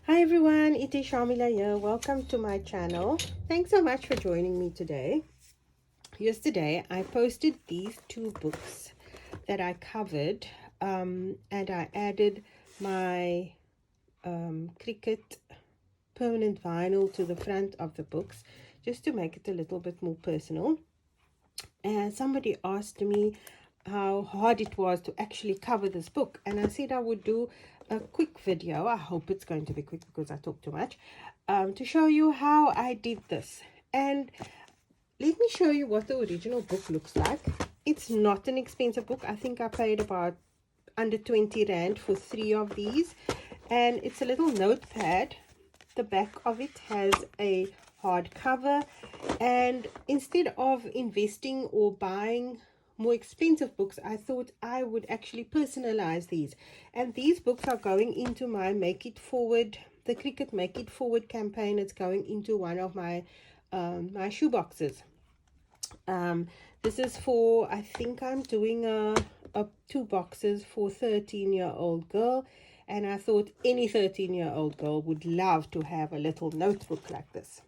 Hi everyone, it is Shamela here. Welcome to my channel. Thanks so much for joining me today. Yesterday I posted these two books that I covered and I added my Cricut permanent vinyl to the front of the books just to make it a little bit more personal. And somebody asked me how hard it was to actually cover this book, and I said I would do a quick video. I hope it's going to be quick because I talk too much, to show you how I did this. And let me show you what the original book looks like. It's not an expensive book. I think I paid about under 20 Rand for 3 of these, and it's a little notepad. The back of it has a hard cover, and instead of investing or buying more expensive books, I thought I would actually personalize these. And these books are going into my Make It Forward, the Cricut Make It Forward campaign. It's going into one of my my shoe boxes. This is for, I think I'm doing a 2 boxes for 13-year-old girl, and I thought any 13-year-old girl would love to have a little notebook like this.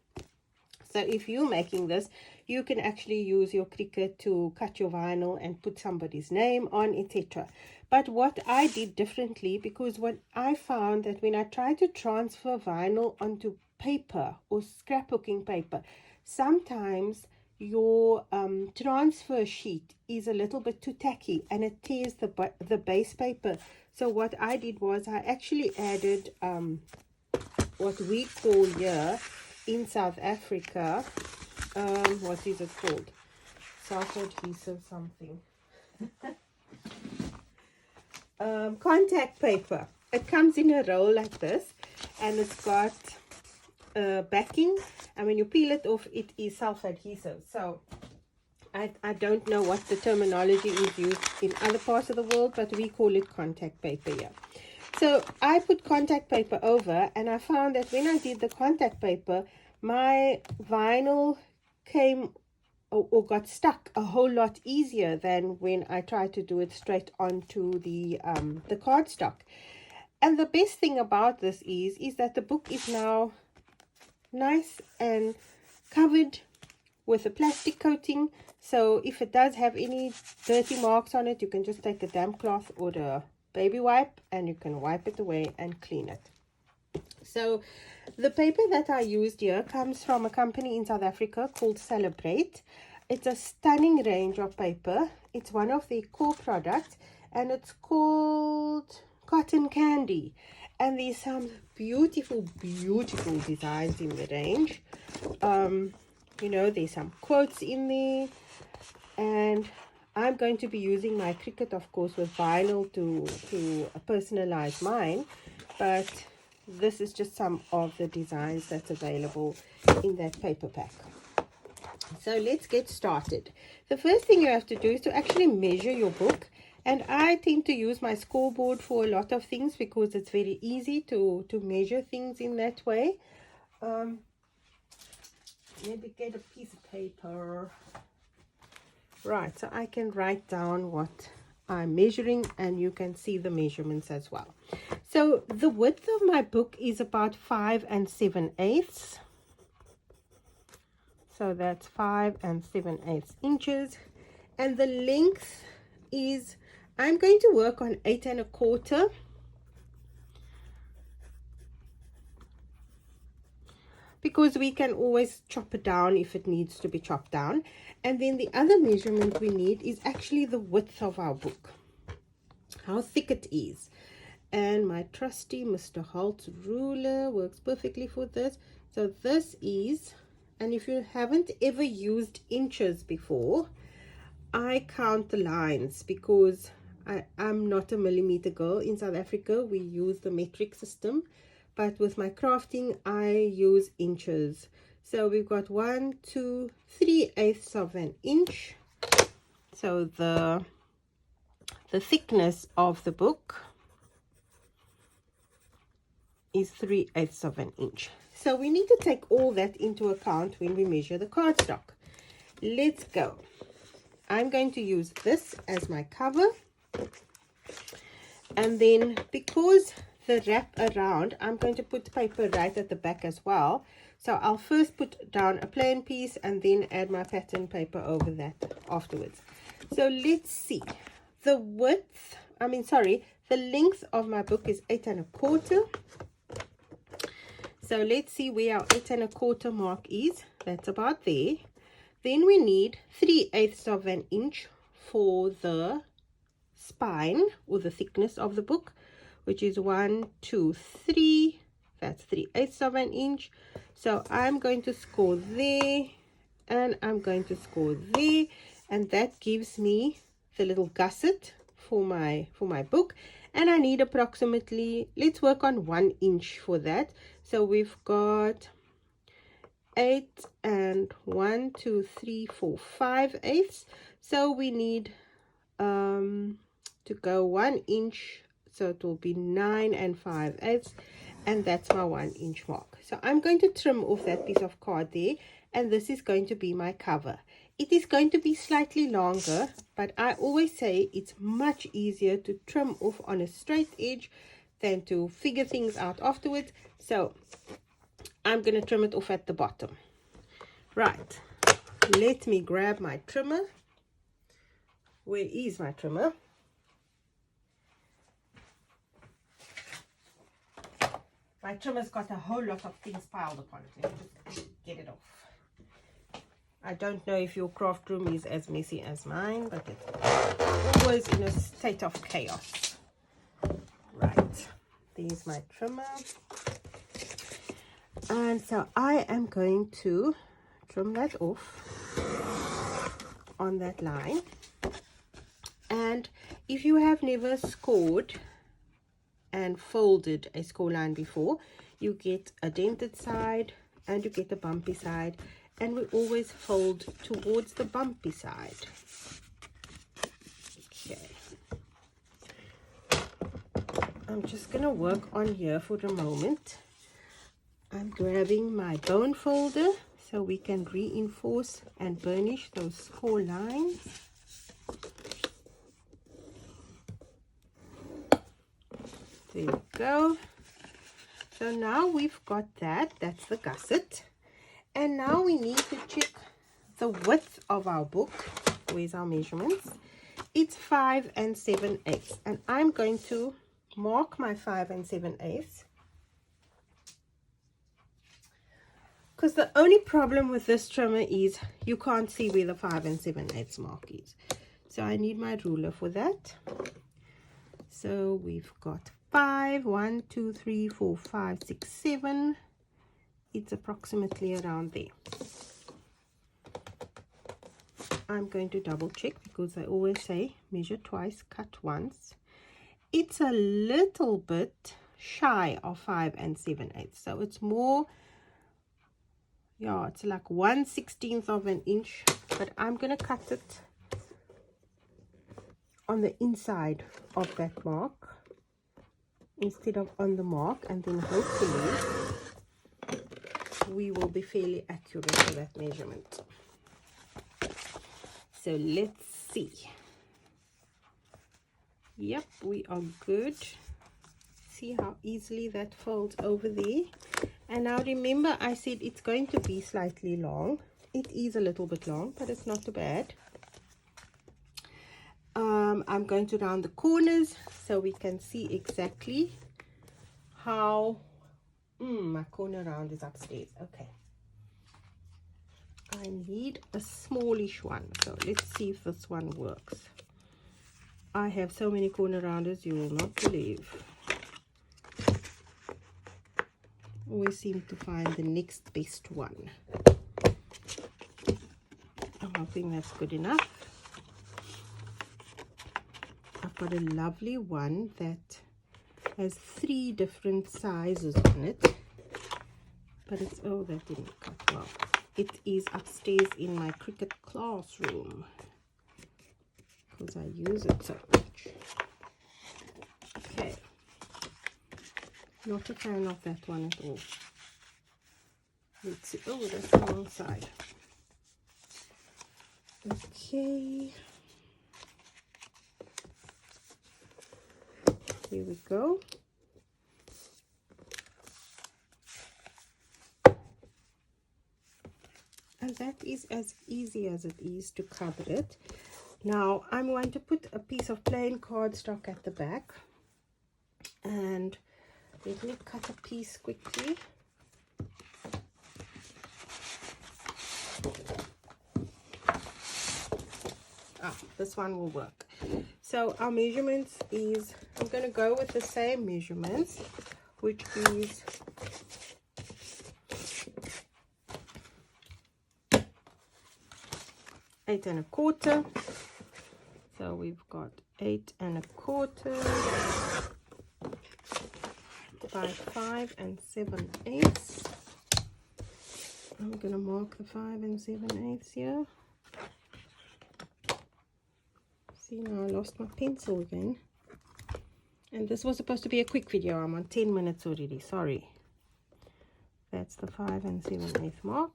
So if you're making this, you can actually use your Cricut to cut your vinyl and put somebody's name on, etc. But what I did differently, because what I found that when I try to transfer vinyl onto paper or scrapbooking paper, sometimes your transfer sheet is a little bit too tacky and it tears the base paper. So what I did was I actually added what we call here in South Africa, what is it called? Self-adhesive something. Contact paper. It comes in a roll like this, and it's got backing, and when you peel it off, it is self-adhesive. So I don't know what the terminology is used in other parts of the world, but we call it contact paper here. So I put contact paper over, and I found that when I did the contact paper, my vinyl came or got stuck a whole lot easier than when I tried to do it straight onto the cardstock. And the best thing about this is that the book is now nice and covered with a plastic coating. So if it does have any dirty marks on it, you can just take a damp cloth or the baby wipe and you can wipe it away and clean it. So the paper that I used here comes from a company in South Africa called Celebrate. It's a stunning range of paper. It's one of their core products, and it's called Cotton Candy. And there's some beautiful designs in the range. You know, there's some quotes in there, and I'm going to be using my Cricut, of course, with vinyl to personalize mine, but this is just some of the designs that's available in that paper pack. So let's get started. The first thing you have to do is to actually measure your book, and I tend to use my scoreboard for a lot of things because it's very easy to measure things in that way. Maybe get a piece of paper. Right, so I can write down what I'm measuring, and you can see the measurements as well. So the width of my book is about 5 7/8. So that's 5 7/8 inches. And the length is, I'm going to work on 8 1/4. Because we can always chop it down if it needs to be chopped down. And then the other measurement we need is actually the width of our book, how thick it is. And my trusty Mr. Holt's ruler works perfectly for this. So this is, and if you haven't ever used inches before, I count the lines because I'm not a millimeter girl. In South Africa, we use the metric system, but with my crafting, I use inches. So we've got 1, 2, 3/8 of an inch. So the thickness of the book is 3/8 of an inch. So we need to take all that into account when we measure the cardstock. Let's go. I'm going to use this as my cover, and then because the wrap around, I'm going to put paper right at the back as well. So I'll first put down a plain piece and then add my pattern paper over that afterwards. So let's see. The width, the length of my book is 8 1/4. So let's see where our 8 1/4 mark is. That's about there. Then we need 3/8 of an inch for the spine or the thickness of the book, which is 1 2 3. That's 3/8 of an inch. So I'm going to score there, and I'm going to score there, and that gives me the little gusset for my book. And I need approximately, let's work on 1 inch for that. So we've got 8 and 1 2 3 4 5/8. So we need to go 1 inch, so it will be 9 and 5/8, and that's my 1 inch mark. So I'm going to trim off that piece of card there, and this is going to be my cover. It is going to be slightly longer, but I always say it's much easier to trim off on a straight edge than to figure things out afterwards. So I'm going to trim it off at the bottom. Right, let me grab my trimmer. Where is my trimmer? My trimmer's got a whole lot of things piled upon it. Let me just get it off. I don't know if your craft room is as messy as mine, but it's always in a state of chaos. Right, there's my trimmer. And so I am going to trim that off on that line. And if you have never scored and folded a score line before, you get a dented side and you get a bumpy side, and we always fold towards the bumpy side. Okay, I'm just gonna work on here for the moment. I'm grabbing my bone folder so we can reinforce and burnish those score lines. There we go. So now we've got that. That's the gusset. And now we need to check the width of our book. Where's our measurements? It's 5 7/8. And I'm going to mark my 5 7/8. Because the only problem with this trimmer is you can't see where the 5 7/8 mark is. So I need my ruler for that. So we've got 5, 1 2 3 4 5 6 7. It's approximately around there. I'm going to double check because I always say measure twice, cut once. It's a little bit shy of 5 7/8. So it's more, yeah, it's like 1/16 of an inch, but I'm going to cut it on the inside of that mark instead of on the mark, and then hopefully we will be fairly accurate for that measurement. So let's see. Yep, we are good. See how easily that folds over there. And now remember, I said it's going to be slightly long. It is a little bit long, but it's not too bad. I'm going to round the corners so we can see exactly how my corner round is upstairs. Okay, I need a smallish one, so let's see if this one works. I have so many corner rounders you will not believe. Always seem to find the next best one. I'm hoping that's good enough. I've got a lovely one that has 3 different sizes on it, but it's, oh, that didn't cut well. It is upstairs in my Cricut classroom because I use it so much. Okay, not a fan of that one at all. Let's see. Oh, that's the wrong side. Okay, here we go. and that is as easy as it is to cover it. Now I'm going to put a piece of plain cardstock at the back, and let me cut a piece quickly. This one will work. So our measurements is, I'm going to go with the same measurements, which is 8 1/4. So we've got 8 1/4 by 5 7/8. I'm going to mark the 5 7/8 here. See, now I lost my pencil again. And this was supposed to be a quick video. I'm on 10 minutes already, sorry. That's the 5 7/8 mark.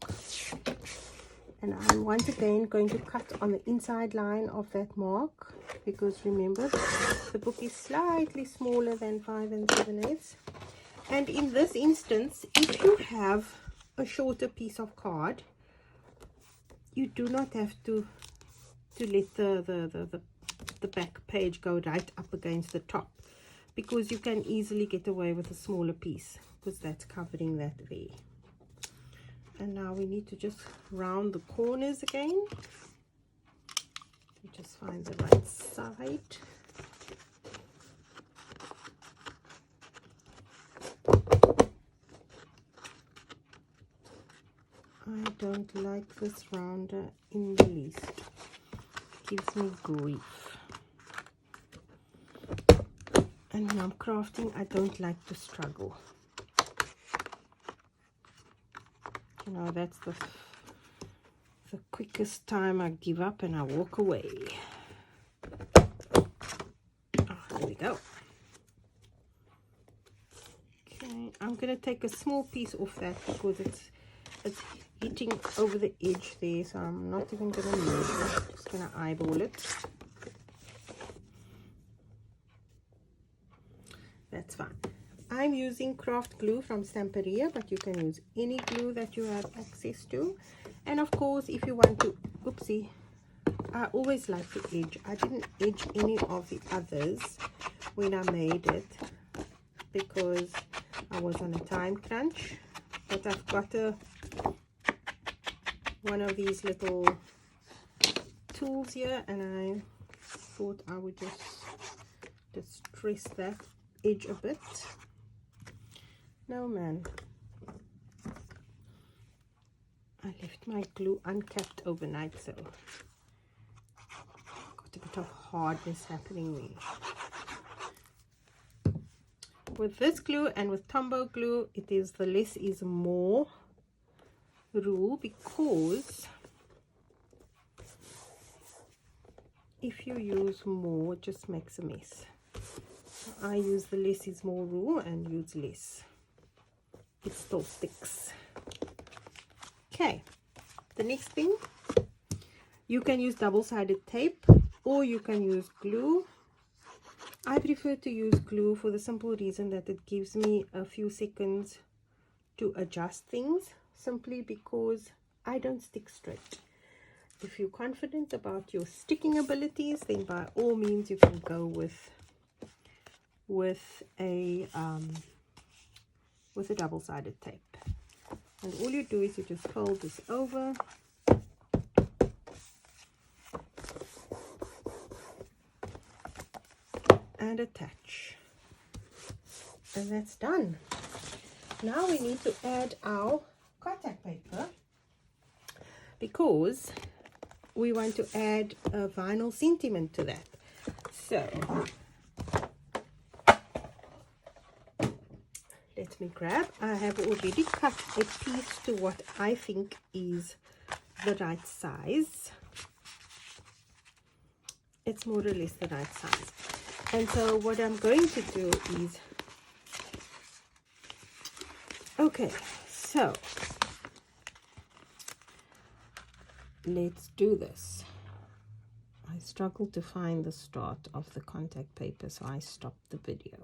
And I'm once again going to cut on the inside line of that mark, because remember, the book is slightly smaller than 5 7/8. And in this instance, if you have a shorter piece of card, you do not have to let the back page go right up against the top, because you can easily get away with a smaller piece, because that's covering that there. And now we need to just round the corners again. Just find the right side. I don't like this rounder in the least. It gives me grief. And when I'm crafting, I don't like to struggle. You know, that's the quickest time I give up and I walk away. There we go. Okay, I'm going to take a small piece off that, because it's hitting over the edge there, so I'm not even going to measure. I'm just going to eyeball it. That's fine. I'm using craft glue from Stamperia, but you can use any glue that you have access to. And of course, if you want to, oopsie, I always like to edge. I didn't edge any of the others when I made it, because I was on a time crunch. But I've got one of these little tools here, and I thought I would just stress that edge a bit. No, man, I left my glue uncapped overnight, so got a bit of hardness happening there. With this glue and with Tombow glue, it is the less is more rule, because if you use more, it just makes a mess. So I use the less is more rule and use less. It still sticks. Okay, the next thing, you can use double-sided tape or you can use glue. I prefer to use glue for the simple reason that it gives me a few seconds to adjust things, simply because I don't stick straight. If you're confident about your sticking abilities, then by all means you can go with a double-sided tape. And all you do is you just fold this over and attach, and that's done. Now we need to add our contact paper, because we want to add a vinyl sentiment to that. So let me grab, I have already cut a piece to what I think is the right size. It's more or less the right size. And so what I'm going to do is, okay, so let's do this. I struggled to find the start of the contact paper, so I stopped the video.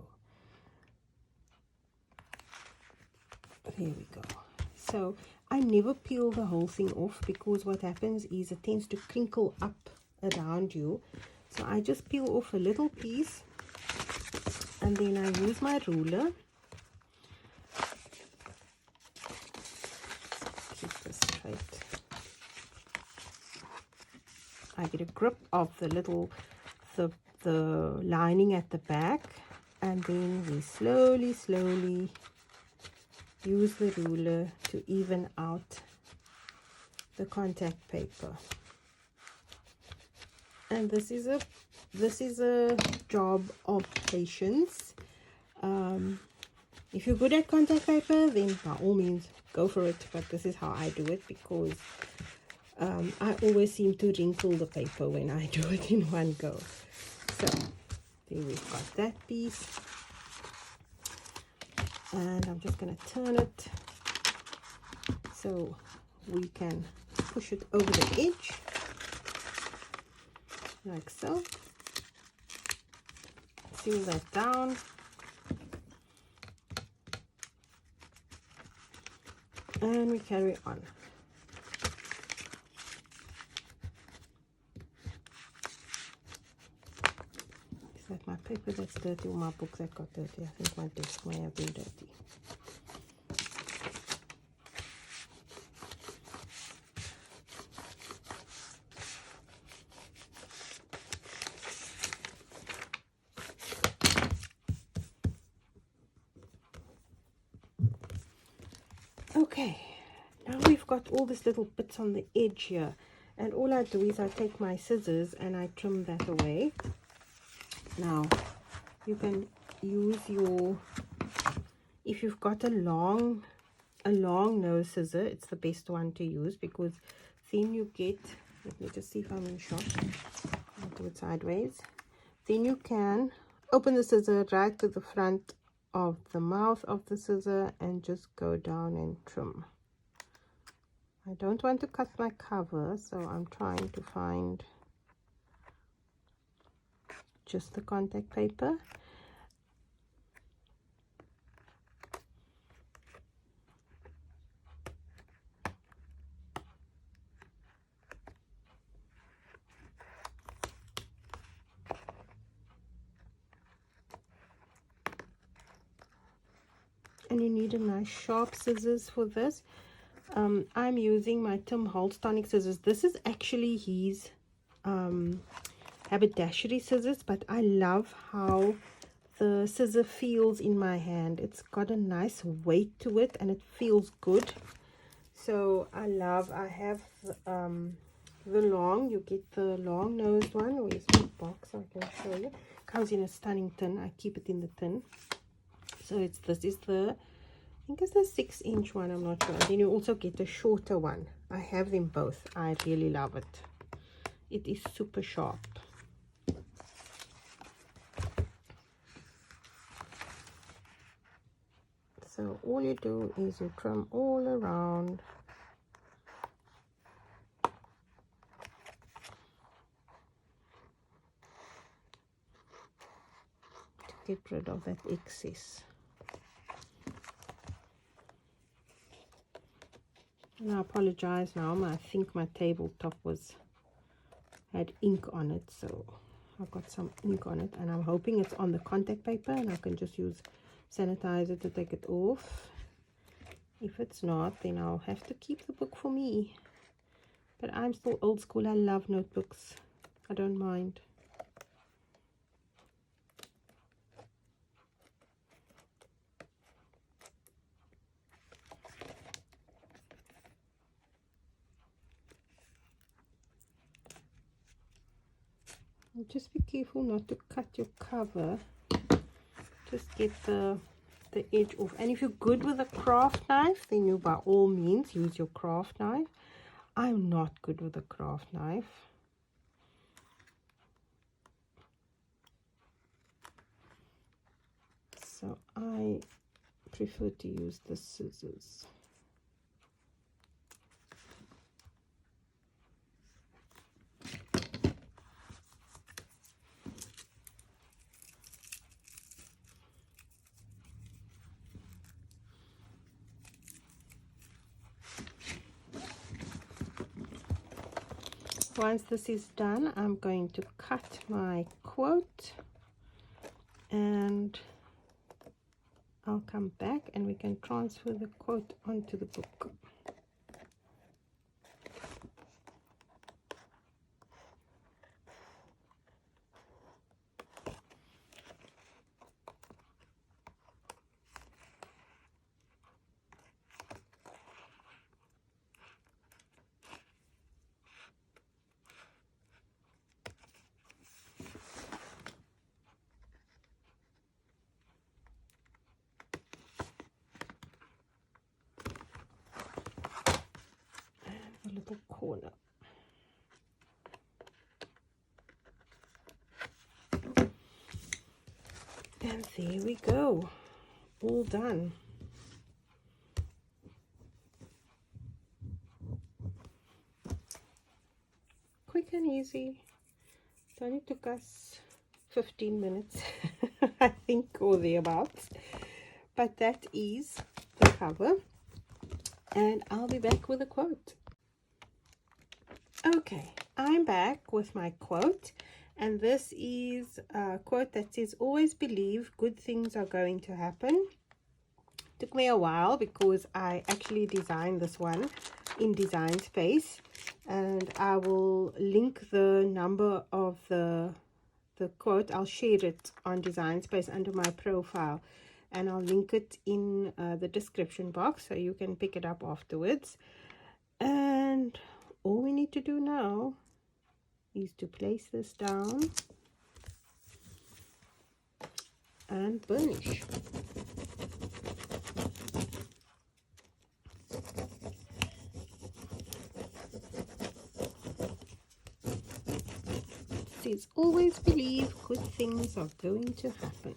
There we go. So I never peel the whole thing off, because what happens is it tends to crinkle up around you. So I just peel off a little piece, and then I use my ruler. Keep this straight. I get a grip of the little the lining at the back, and then we slowly use the ruler to even out the contact paper. And this is a job of patience. If you're good at contact paper, then by all means go for it, but this is how I do it, because I always seem to wrinkle the paper when I do it in one go. So there we've got that piece, and I'm just going to turn it so we can push it over the edge, like so. Seal that down. And we carry on. Is that my paper that's dirty, or my book that got dirty? I think my desk may have been dirty. Okay, now we've got all these little bits on the edge here, and all I do is I take my scissors and I trim that away. Now you can use your, if you've got a long nose scissor, it's the best one to use, because then you get, let me just see if I'm in shot, I'll do it sideways. Then you can open the scissor right to the front of the mouth of the scissor and just go down and trim. I don't want to cut my cover, so I'm trying to find just the contact paper. And you need a nice sharp scissors for this. I'm using my Tim Holtz tonic scissors. This is actually his haberdashery scissors, but I love how the scissor feels in my hand. It's got a nice weight to it and it feels good. So I have the long, you get the long nosed one. Where's my box? I can show you. Comes in a stunning tin. I keep it in the tin. So this is the, I think it's the 6-inch one, I'm not sure. And then you also get a shorter one. I have them both. I really love it. It is super sharp. So all you do is you trim all around. To get rid of that excess. And I apologize now, I think my tabletop had ink on it, so I've got some ink on it, and I'm hoping it's on the contact paper and I can just use sanitizer to take it off. If it's not, then I'll have to keep the book for me. But I'm still old school. I love notebooks. I don't mind. Just be careful not to cut your cover. Just get the edge off. And if you're good with a craft knife, then you by all means use your craft knife. I'm not good with a craft knife. So I prefer to use the scissors. once this is done, I'm going to cut my quote, and I'll come back and we can transfer the quote onto the book. A little corner. And there we go, all done. Quick and easy. It only took us 15 minutes, I think, or thereabouts. But that is the cover, and I'll be back with a quote. Okay, I'm back with my quote, and this is a quote that says, always believe good things are going to happen. Took me a while because I actually designed this one in Design Space, and I will link the number of the quote. I'll share it on Design Space under my profile, and I'll link it in the description box so you can pick it up afterwards. And all we need to do now is to place this down and burnish. It says, always believe good things are going to happen.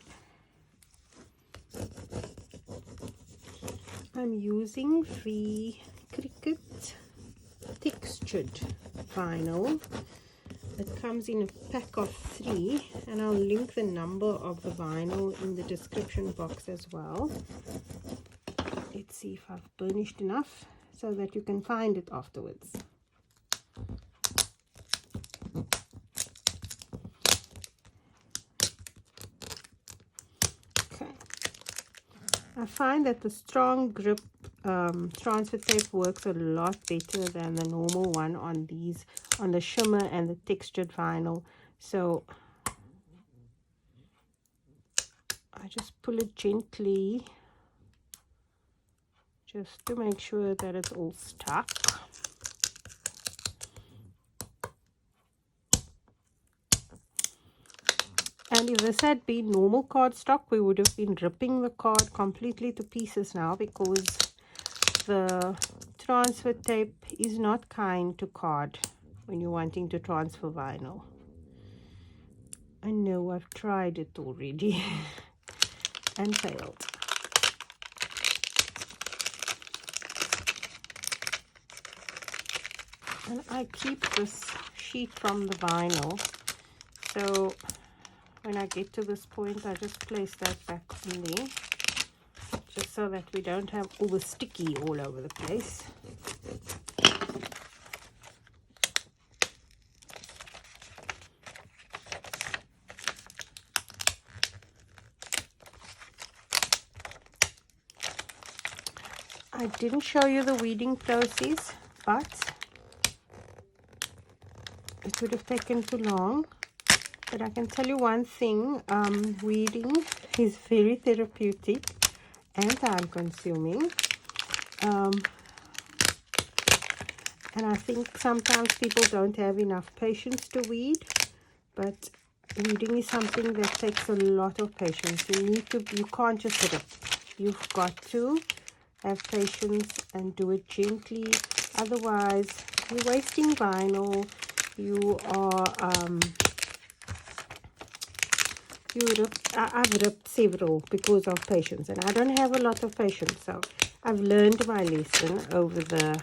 I'm using the Cricut textured vinyl. It comes in a pack of 3, and I'll link the number of the vinyl in the description box as well. Let's see if I've burnished enough so that you can find it afterwards. Okay, I find that the strong grip transfer tape works a lot better than the normal one on these, on the shimmer and the textured vinyl. So I just pull it gently just to make sure that it's all stuck. And if this had been normal cardstock, we would have been ripping the card completely to pieces now, because the transfer tape is not kind to card when you're wanting to transfer vinyl. I know I've tried it already and failed. And I keep this sheet from the vinyl, so when I get to this point, I just place that back on there, just so that we don't have all the sticky all over the place. I didn't show you the weeding process, but it would have taken too long. But I can tell you one thing, weeding is very therapeutic and time consuming. And I think sometimes people don't have enough patience to weed, but weeding is something that takes a lot of patience. You can't just rip. You've got to have patience and do it gently. Otherwise, you're wasting vinyl. You are I've ripped several because of patience, and I don't have a lot of patience. So I've learned my lesson over the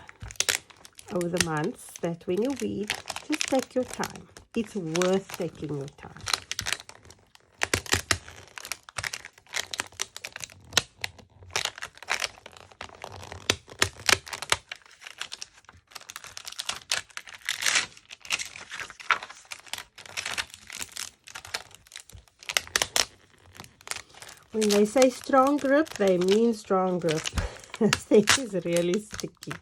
months that when you weed, just take your time. It's worth taking your time. When they say strong grip, they mean strong grip. This thing is really sticky.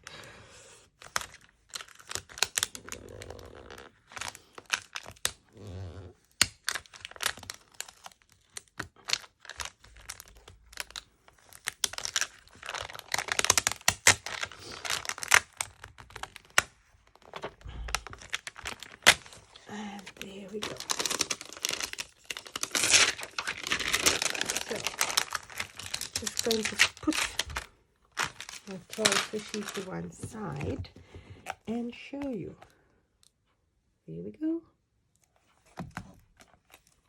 And there we go. So, just going to put my transfer sheet to one side and show you. There we go.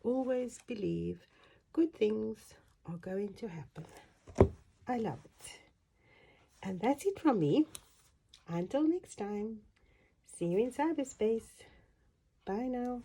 Always believe good things are going to happen. I love it. And that's it from me. Until next time, see you in cyberspace. Bye now.